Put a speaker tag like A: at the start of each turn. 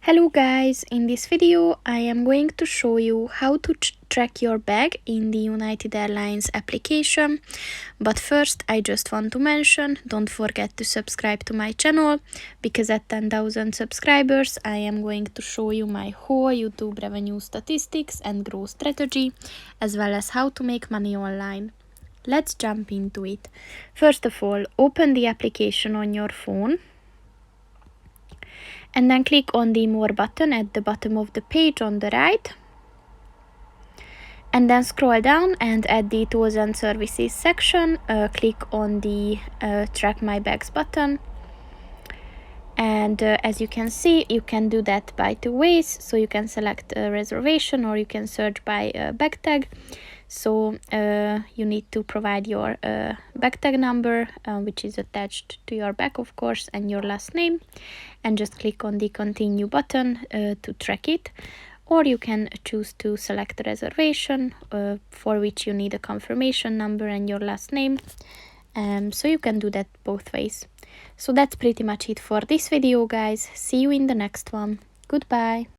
A: Hello guys, in this video I am going to show you how to track your bag in the United Airlines application. But first I just want to mention, don't forget to subscribe to my channel, because at 10,000 subscribers I am going to show you my whole YouTube revenue statistics and growth strategy, as well as how to make money online. Let's jump into it. First of all, open the application on your phone. And then click on the More button at the bottom of the page on the right. And then scroll down and at the Tools and Services section, click on the Track My Bags button. And as you can see, you can do that by two ways. So you can select a reservation or you can search by bag tag. So you need to provide your bag tag number, which is attached to your bag, of course, and your last name, and just click on the continue button to track it. Or you can choose to select a reservation for which you need a confirmation number and your last name. So you can do that both ways. So that's pretty much it for this video, guys. See you in the next one. Goodbye.